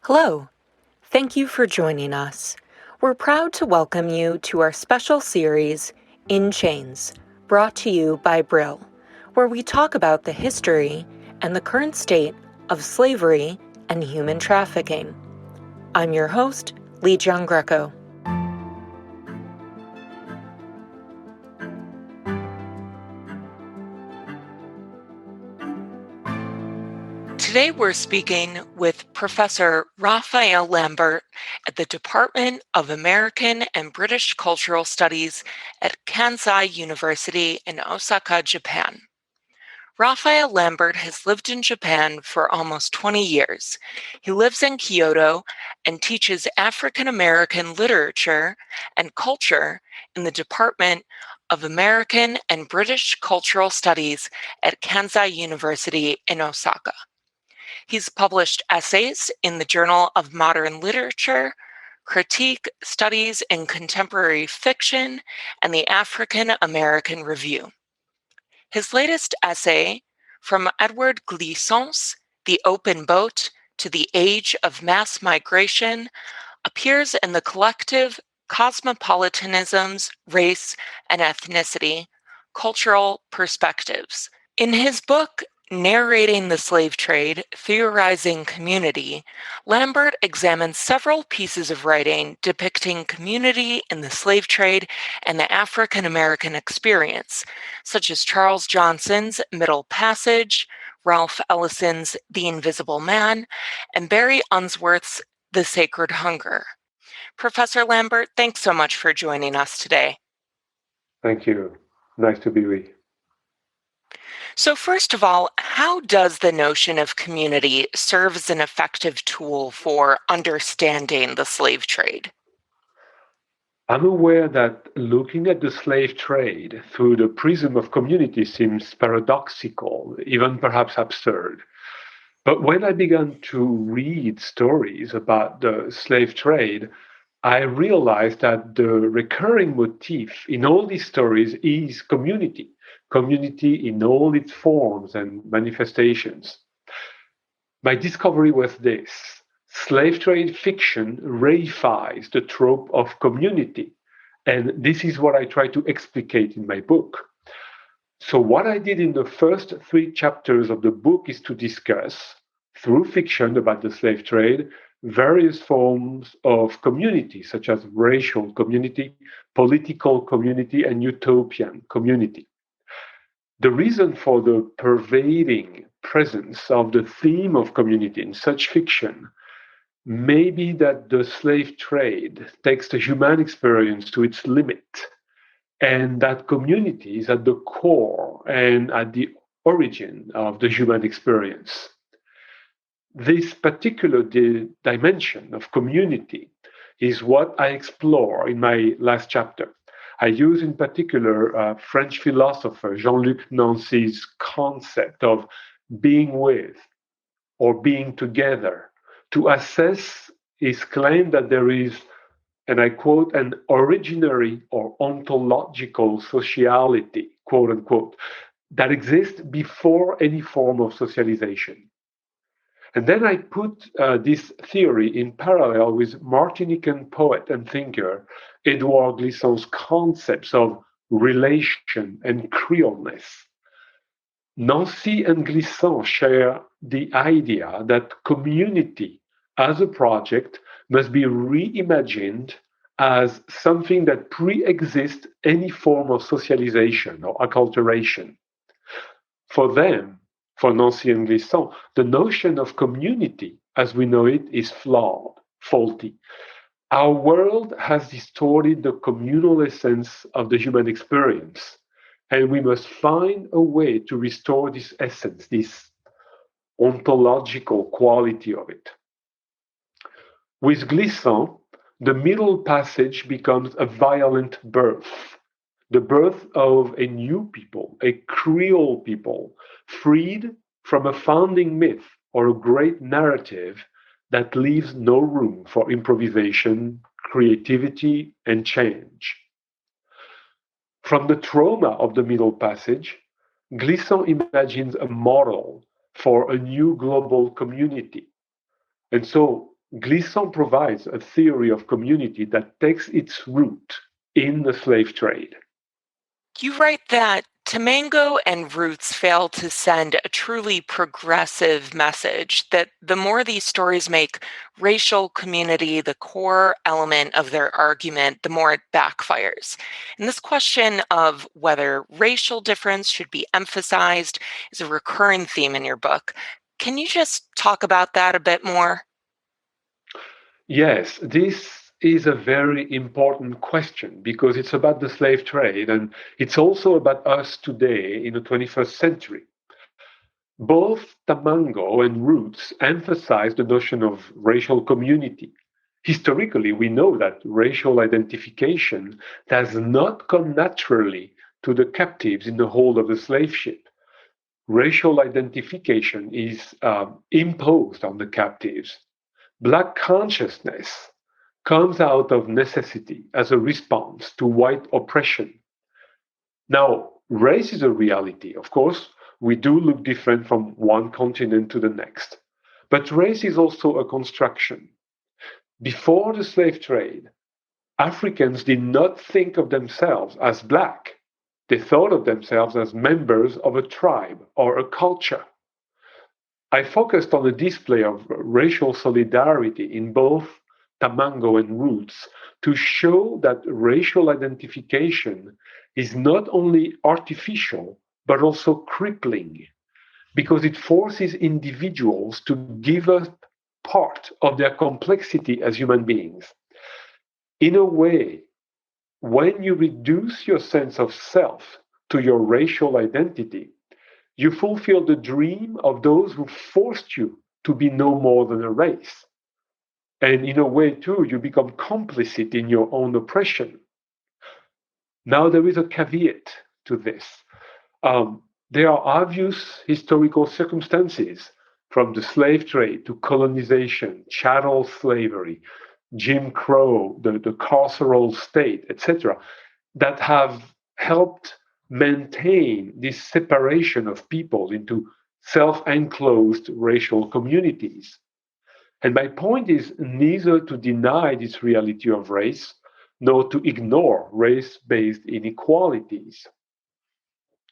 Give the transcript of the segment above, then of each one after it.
Hello. Thank you for joining us. We're proud to welcome you to our special series, In Chains, brought to you by Brill, where we talk about the history and the current state of slavery and human trafficking. I'm your host, Lee John Greco. Today we're speaking with Professor Raphael Lambert at the Department of American and British Cultural Studies at Kansai University in Osaka, Japan. Raphael Lambert has lived in Japan for almost 20 years. He lives in Kyoto and teaches African American literature and culture in the Department of American and British Cultural Studies at Kansai University in Osaka. He's published essays in the Journal of Modern Literature, Critique, Studies in Contemporary Fiction, and the African American Review. His latest essay, From Edward Glissant's The Open Boat to the Age of Mass Migration, appears in the collective Cosmopolitanisms, Race and Ethnicity, Cultural Perspectives. In his book, Narrating the Slave Trade, Theorizing Community, Lambert examines several pieces of writing depicting community in the slave trade and the African American experience, such as Charles Johnson's Middle Passage, Ralph Ellison's The Invisible Man, and Barry Unsworth's The Sacred Hunger. Professor Lambert, thanks so much for joining us today. Thank you. Nice to be with you. So first of all, how does the notion of community serve as an effective tool for understanding the slave trade? I'm aware that looking at the slave trade through the prism of community seems paradoxical, even perhaps absurd. But when I began to read stories about the slave trade, I realized that the recurring motif in all these stories is community, community in all its forms and manifestations. My discovery was this: slave trade fiction reifies the trope of community. And this is what I try to explicate in my book. So, what I did in the first 3 chapters of the book is to discuss, through fiction about the slave trade, various forms of community, such as racial community, political community, and utopian community. The reason for the pervading presence of the theme of community in such fiction may be that the slave trade takes the human experience to its limit, and that community is at the core and at the origin of the human experience. This particular dimension of community is what I explore in my last chapter. I use in particular French philosopher Jean-Luc Nancy's concept of being with or being together to assess his claim that there is, and I quote, an originary or ontological sociality, quote unquote, that exists before any form of socialization. And then I put this theory in parallel with Martinican poet and thinker Edouard Glissant's concepts of relation and Creoleness. Nancy and Glissant share the idea that community as a project must be reimagined as something that pre-exists any form of socialization or acculturation. For them, for Nancy and Glissant, the notion of community as we know it is flawed, faulty. Our world has distorted the communal essence of the human experience, and we must find a way to restore this essence, this ontological quality of it. With Glissant, the Middle Passage becomes a violent birth, the birth of a new people, a Creole people, freed from a founding myth or a great narrative that leaves no room for improvisation, creativity, and change. From the trauma of the Middle Passage, Glissant imagines a model for a new global community. And so Glissant provides a theory of community that takes its root in the slave trade. You write that Tamango and Roots fail to send a truly progressive message, that the more these stories make racial community the core element of their argument, the more it backfires. And this question of whether racial difference should be emphasized is a recurring theme in your book. Can you just talk about that a bit more? Yes, this is a very important question because it's about the slave trade and it's also about us today in the 21st century. Both Tamango and Roots emphasize the notion of racial community. Historically, we know that racial identification does not come naturally to the captives in the hold of the slave ship. Racial identification is imposed on the captives. Black consciousness comes out of necessity as a response to white oppression. Now, race is a reality. Of course, we do look different from one continent to the next. But race is also a construction. Before the slave trade, Africans did not think of themselves as black. They thought of themselves as members of a tribe or a culture. I focused on the display of racial solidarity in both Tamango and Roots to show that racial identification is not only artificial, but also crippling, because it forces individuals to give up part of their complexity as human beings. In a way, when you reduce your sense of self to your racial identity, you fulfill the dream of those who forced you to be no more than a race. And in a way, too, you become complicit in your own oppression. Now, there is a caveat to this. There are obvious historical circumstances from the slave trade to colonization, chattel slavery, Jim Crow, the carceral state, etc., that have helped maintain this separation of people into self enclosed racial communities. And my point is neither to deny this reality of race nor to ignore race based inequalities.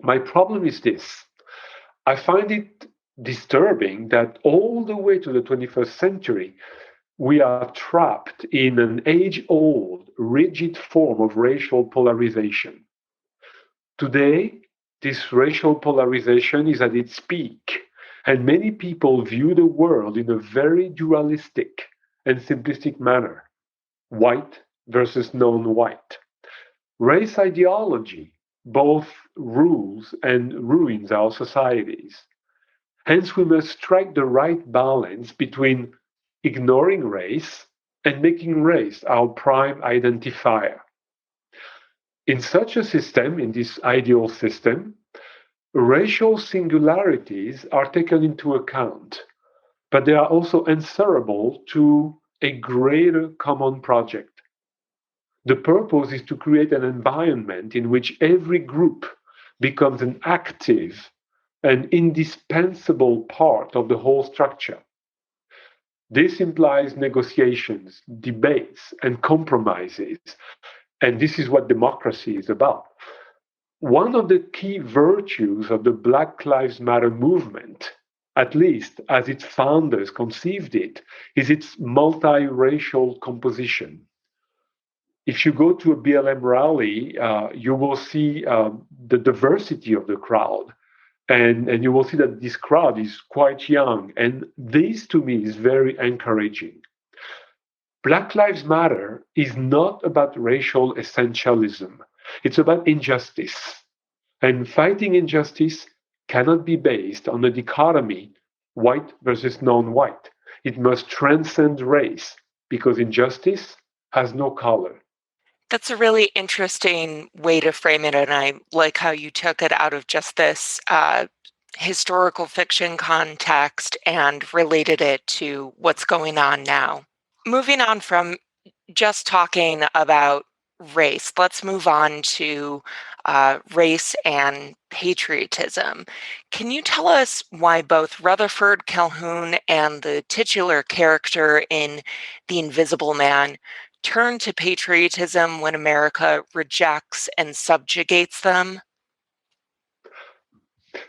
My problem is this: I find it disturbing that all the way to the 21st century, we are trapped in an age old, rigid form of racial polarization. Today, this racial polarization is at its peak, and many people view the world in a very dualistic and simplistic manner: white versus non white. Race ideology both rules and ruins our societies. Hence, we must strike the right balance between ignoring race and making race our prime identifier. In such a system, in this ideal system, racial singularities are taken into account, but they are also answerable to a greater common project. The purpose is to create an environment in which every group becomes an active and indispensable part of the whole structure. This implies negotiations, debates, and compromises, and this is what democracy is about. One of the key virtues of the Black Lives Matter movement, at least as its founders conceived it, is its multiracial composition. If you go to a BLM rally, you will see the diversity of the crowd. And you will see that this crowd is quite young. And this, to me, is very encouraging. Black Lives Matter is not about racial essentialism, it's about injustice. And fighting injustice cannot be based on a dichotomy, white versus non white. It must transcend race because injustice has no color. That's a really interesting way to frame it, and I like how you took it out of just this historical fiction context and related it to what's going on now. Moving on from just talking about race. Let's move on to race and patriotism. Can you tell us why both Rutherford Calhoun and the titular character in The Invisible Man turn to patriotism when America rejects and subjugates them?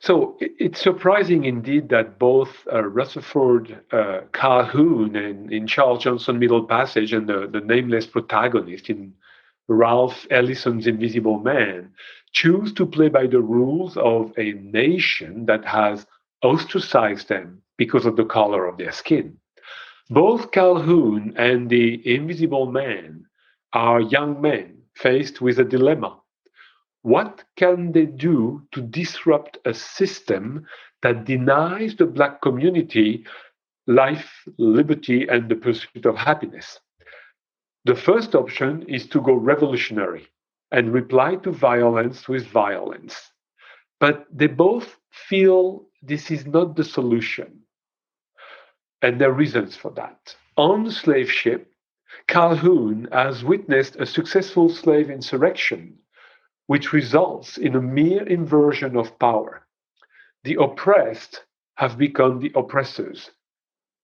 So it's surprising indeed that both Rutherford Calhoun and in Charles Johnson Middle Passage and the nameless protagonist in Ralph Ellison's Invisible Man choose to play by the rules of a nation that has ostracized them because of the color of their skin. Both Calhoun and the Invisible Man are young men faced with a dilemma. What can they do to disrupt a system that denies the Black community life, liberty, and the pursuit of happiness? The first option is to go revolutionary and reply to violence with violence. But they both feel this is not the solution, and there are reasons for that. On the slave ship, Calhoun has witnessed a successful slave insurrection which results in a mere inversion of power. The oppressed have become the oppressors.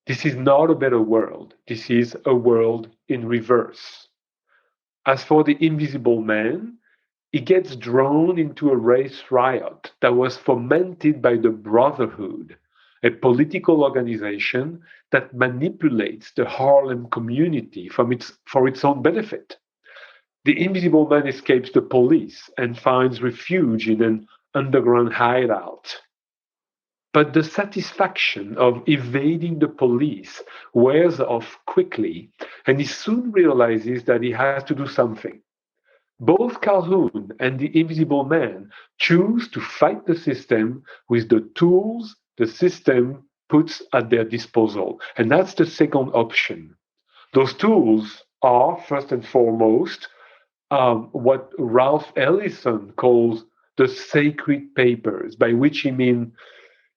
This is not a better world. This is a world in reverse. As for the Invisible Man, he gets drawn into a race riot that was fomented by the Brotherhood, a political organization that manipulates the Harlem community for its own benefit. The Invisible Man escapes the police and finds refuge in an underground hideout. But the satisfaction of evading the police wears off quickly, and he soon realizes that he has to do something. Both Calhoun and the Invisible Man choose to fight the system with the tools the system puts at their disposal. And that's the second option. Those tools are, first and foremost, what Ralph Ellison calls the sacred papers, by which he means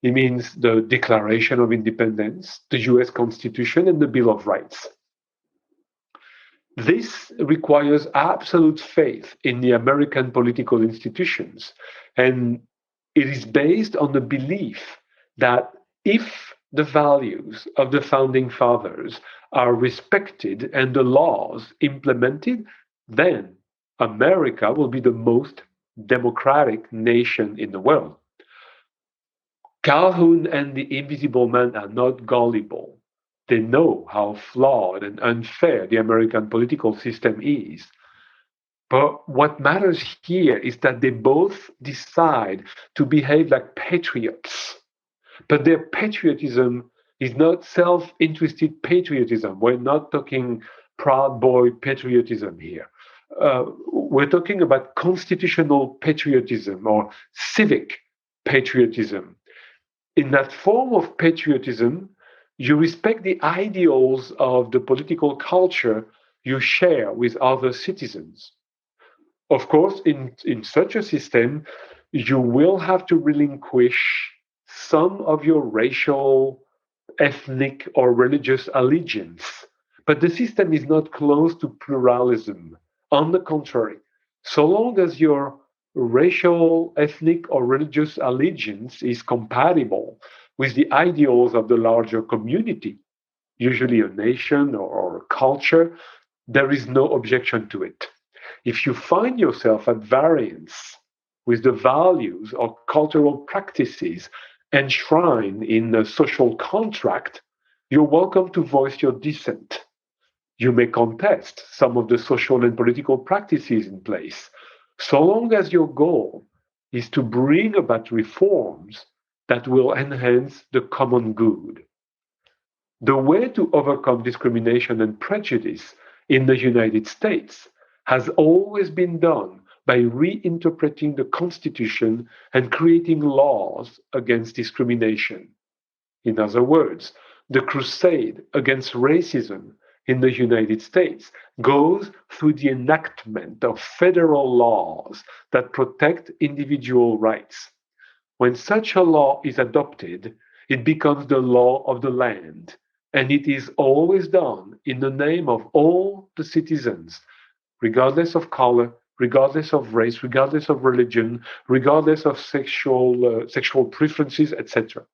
the Declaration of Independence, the US Constitution, and the Bill of Rights. This requires absolute faith in the American political institutions, and it is based on the belief that if the values of the founding fathers are respected and the laws implemented, then America will be the most democratic nation in the world. Calhoun and the Invisible Man are not gullible. They know how flawed and unfair the American political system is. But what matters here is that they both decide to behave like patriots. But their patriotism is not self interested patriotism. We're not talking Proud Boy patriotism here. We're talking about constitutional patriotism or civic patriotism. In that form of patriotism, you respect the ideals of the political culture you share with other citizens. Of course, in such a system, you will have to relinquish some of your racial, ethnic, or religious allegiance. But the system is not closed to pluralism. On the contrary, so long as your racial, ethnic, or religious allegiance is compatible with the ideals of the larger community, usually a nation or a culture, there is no objection to it. If you find yourself at variance with the values or cultural practices enshrined in a social contract, you're welcome to voice your dissent. You may contest some of the social and political practices in place, so long as your goal is to bring about reforms that will enhance the common good. The way to overcome discrimination and prejudice in the United States has always been done by reinterpreting the Constitution and creating laws against discrimination. In other words, the crusade against racism in the United States goes through the enactment of federal laws that protect individual rights. When such a law is adopted, it becomes the law of the land, and it is always done in the name of all the citizens, regardless of color, regardless of race, regardless of religion, regardless of sexual preferences, etc.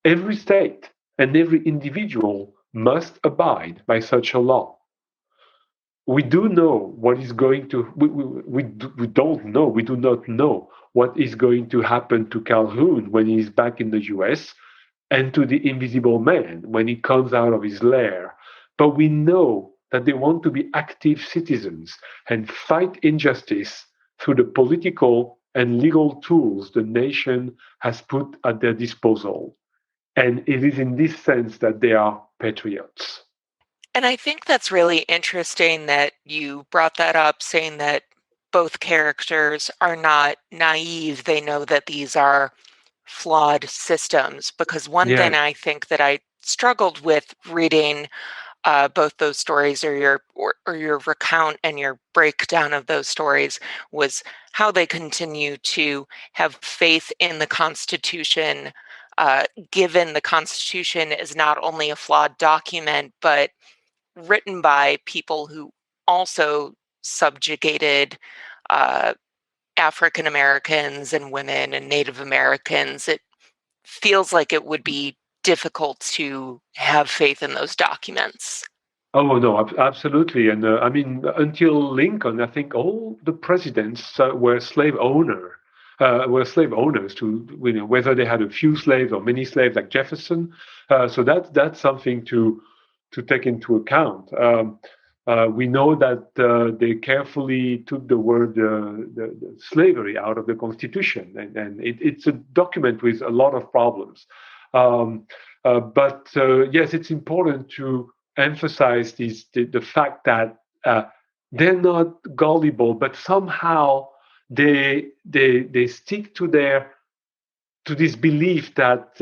Every state and every individual must abide by such a law. We do know what is going to, we don't know, we do not know what is going to happen to Calhoun when he is back in the US and to the invisible man when he comes out of his lair. But we know that they want to be active citizens and fight injustice through the political and legal tools the nation has put at their disposal. And it is in this sense that they are patriots. And I think that's really interesting that you brought that up, saying that both characters are not naive. They know that these are flawed systems. Because one thing Yes. I think that I struggled with reading both those stories, or your recount and your breakdown of those stories, was how they continue to have faith in the Constitution, given the Constitution is not only a flawed document, but written by people who also subjugated uh, African Americans and women and Native Americans. It feels like it would be difficult to have faith in those documents. Oh no, absolutely, and I mean until Lincoln, I think all the presidents were slave owners to whether they had a few slaves or many slaves like Jefferson. So that's something to take into account. We know that they carefully took the word the slavery out of the Constitution, and it's a document with a lot of problems. But yes, it's important to emphasize the fact that they're not gullible, but somehow they stick to this belief that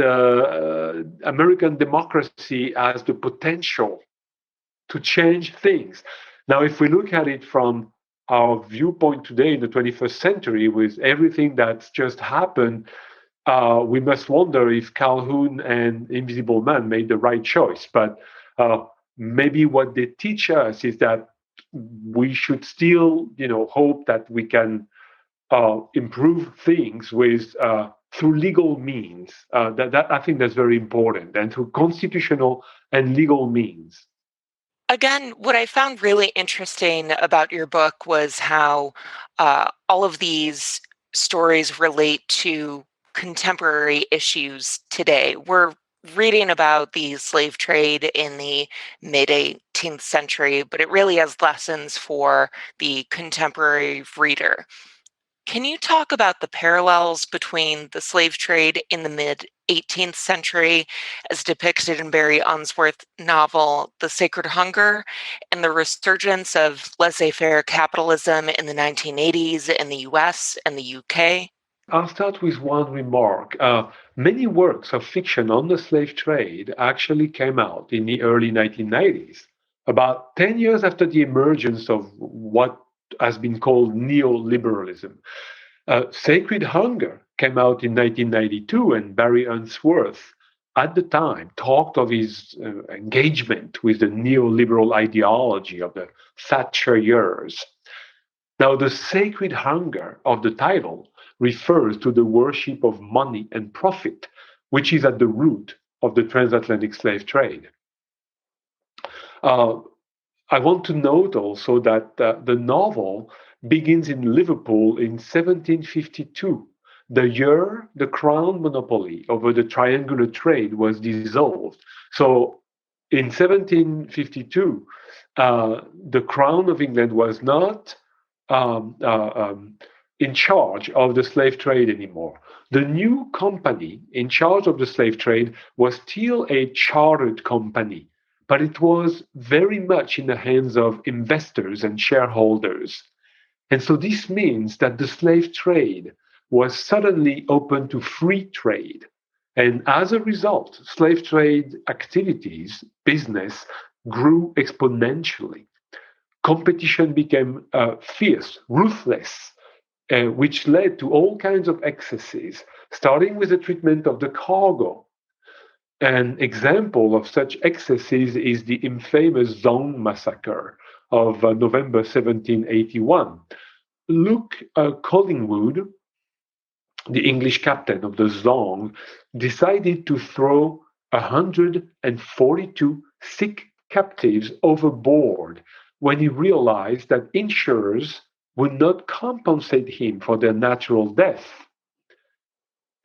American democracy has the potential to change things. Now, if we look at it from our viewpoint today in the 21st century, with everything that's just happened, we must wonder if Calhoun and Invisible Man made the right choice. But maybe what they teach us is that we should still, hope that we can improve things with through legal means. That I think that's very important, and through constitutional and legal means. Again, what I found really interesting about your book was how all of these stories relate to contemporary issues today. We're reading about the slave trade in the mid 18th century, but it really has lessons for the contemporary reader. Can you talk about the parallels between the slave trade in the mid 18th century, as depicted in Barry Unsworth's novel The Sacred Hunger, and the resurgence of laissez faire capitalism in the 1980s in the US and the UK? I'll start with one remark. Many works of fiction on the slave trade actually came out in the early 1990s, about 10 years after the emergence of what has been called neoliberalism. Sacred Hunger came out in 1992, and Barry Unsworth, at the time, talked of his engagement with the neoliberal ideology of the Thatcher years. Now, the sacred hunger of the title refers to the worship of money and profit, which is at the root of the transatlantic slave trade. Uh, I want to note also that the novel begins in Liverpool in 1752, the year the crown monopoly over the triangular trade was dissolved. So in 1752, the crown of England was not um, uh, um, in charge of the slave trade anymore. The new company in charge of the slave trade was still a chartered company, but it was very much in the hands of investors and shareholders. And so this means that the slave trade was suddenly open to free trade. And as a result, slave trade activities, business, grew exponentially. Competition became fierce, ruthless, which led to all kinds of excesses, starting with the treatment of the cargo. An example of such excesses is the infamous Zone massacre of November 1781. Luke Collingwood, the English captain of the Zong, decided to throw 142 sick captives overboard when he realized that insurers would not compensate him for their natural death.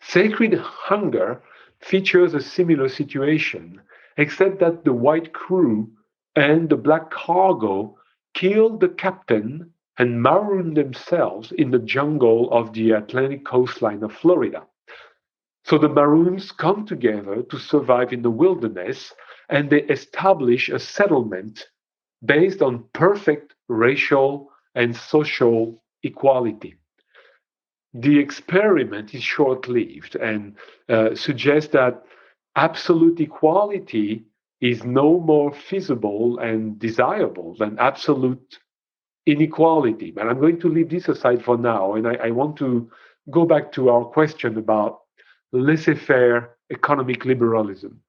Sacred Hunger features a similar situation, except that the white crew and the black cargo killed the captain and marooned themselves in the jungle of the Atlantic coastline of Florida. So the Maroons come together to survive in the wilderness, and they establish a settlement based on perfect racial and social equality. The experiment is short-lived and suggests that absolute equality is no more feasible and desirable than absolute inequality. But I'm going to leave this aside for now, and I want to go back to our question about laissez-faire economic liberalism.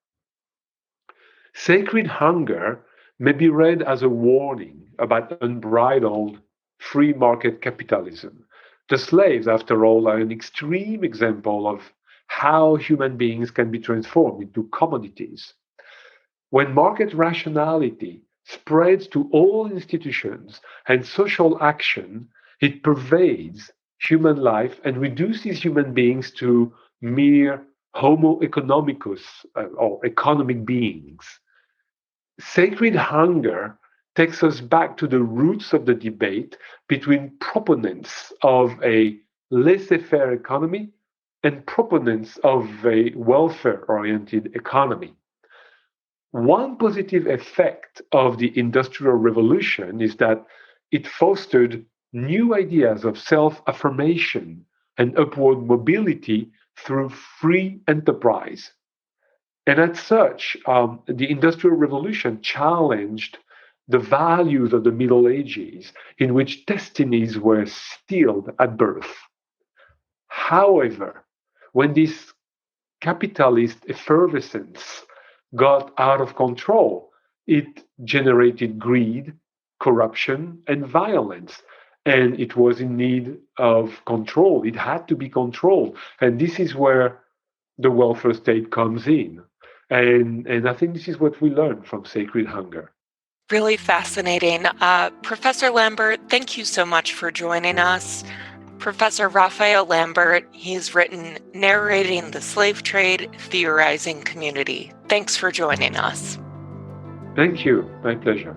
Sacred Hunger may be read as a warning about unbridled free market capitalism. The slaves, after all, are an extreme example of how human beings can be transformed into commodities. When market rationality spreads to all institutions and social action, it pervades human life and reduces human beings to mere homo economicus or economic beings. Sacred Hunger takes us back to the roots of the debate between proponents of a laissez-faire economy and proponents of a welfare-oriented economy. One positive effect of the Industrial Revolution is that it fostered new ideas of self-affirmation and upward mobility through free enterprise. And as such, the Industrial Revolution challenged the values of the Middle Ages, in which destinies were sealed at birth. However, when this capitalist effervescence got out of control, it generated greed, corruption, and violence. And it was in need of control. It had to be controlled. And this is where the welfare state comes in. And I think this is what we learn from Sacred Hunger. Really fascinating. Professor Lambert, thank you so much for joining us. Professor Raphael Lambert, he's written Narrating the Slave Trade, Theorizing Community. Thanks for joining us. Thank you. My pleasure.